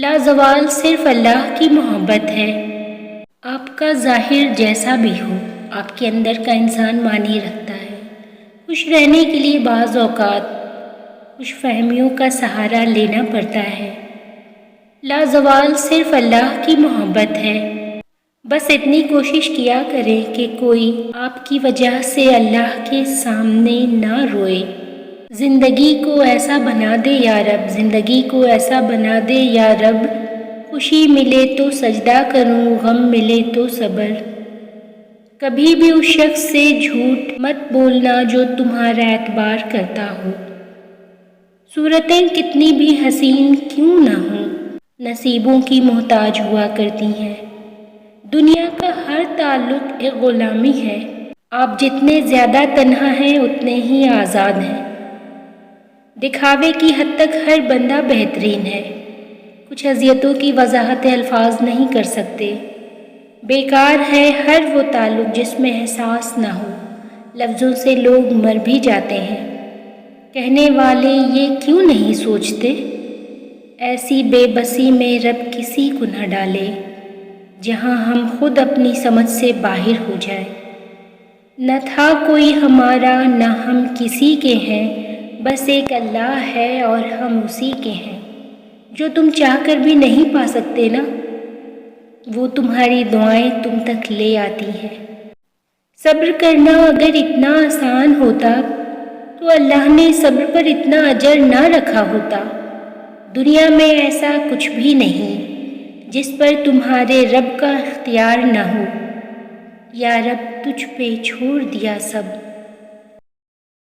لازوال صرف اللہ کی محبت ہے۔ آپ کا ظاہر جیسا بھی ہو، آپ کے اندر کا انسان معنی رکھتا ہے۔ خوش رہنے کے لیے بعض اوقات خوش فہمیوں کا سہارا لینا پڑتا ہے۔ لازوال صرف اللہ کی محبت ہے۔ بس اتنی کوشش کیا کریں کہ کوئی آپ کی وجہ سے اللہ کے سامنے نہ روئے۔ زندگی کو ایسا بنا دے یا رب، زندگی کو ایسا بنا دے یا رب، خوشی ملے تو سجدہ کروں، غم ملے تو صبر۔ کبھی بھی اس شخص سے جھوٹ مت بولنا جو تمہارا اعتبار کرتا ہو۔ صورتیں کتنی بھی حسین کیوں نہ ہوں، نصیبوں کی محتاج ہوا کرتی ہیں۔ دنیا کا ہر تعلق ایک غلامی ہے۔ آپ جتنے زیادہ تنہا ہیں اتنے ہی آزاد ہیں۔ دکھاوے کی حد تک ہر بندہ بہترین ہے۔ کچھ اذیتوں کی وضاحت الفاظ نہیں کر سکتے۔ بیکار ہے ہر وہ تعلق جس میں احساس نہ ہو۔ لفظوں سے لوگ مر بھی جاتے ہیں۔ کہنے والے یہ کیوں نہیں سوچتے؟ ایسی بے بسی میں رب کسی کو نہ ڈالے جہاں ہم خود اپنی سمجھ سے باہر ہو جائیں۔ نہ تھا کوئی ہمارا نہ ہم کسی کے ہیں، بس ایک اللہ ہے اور ہم اسی کے ہیں۔ جو تم چاہ کر بھی نہیں پا سکتے نا، وہ تمہاری دعائیں تم تک لے آتی ہیں۔ صبر کرنا اگر اتنا آسان ہوتا تو اللہ نے صبر پر اتنا اجر نہ رکھا ہوتا۔ دنیا میں ایسا کچھ بھی نہیں جس پر تمہارے رب کا اختیار نہ ہو۔ یا رب تجھ پہ چھوڑ دیا سب۔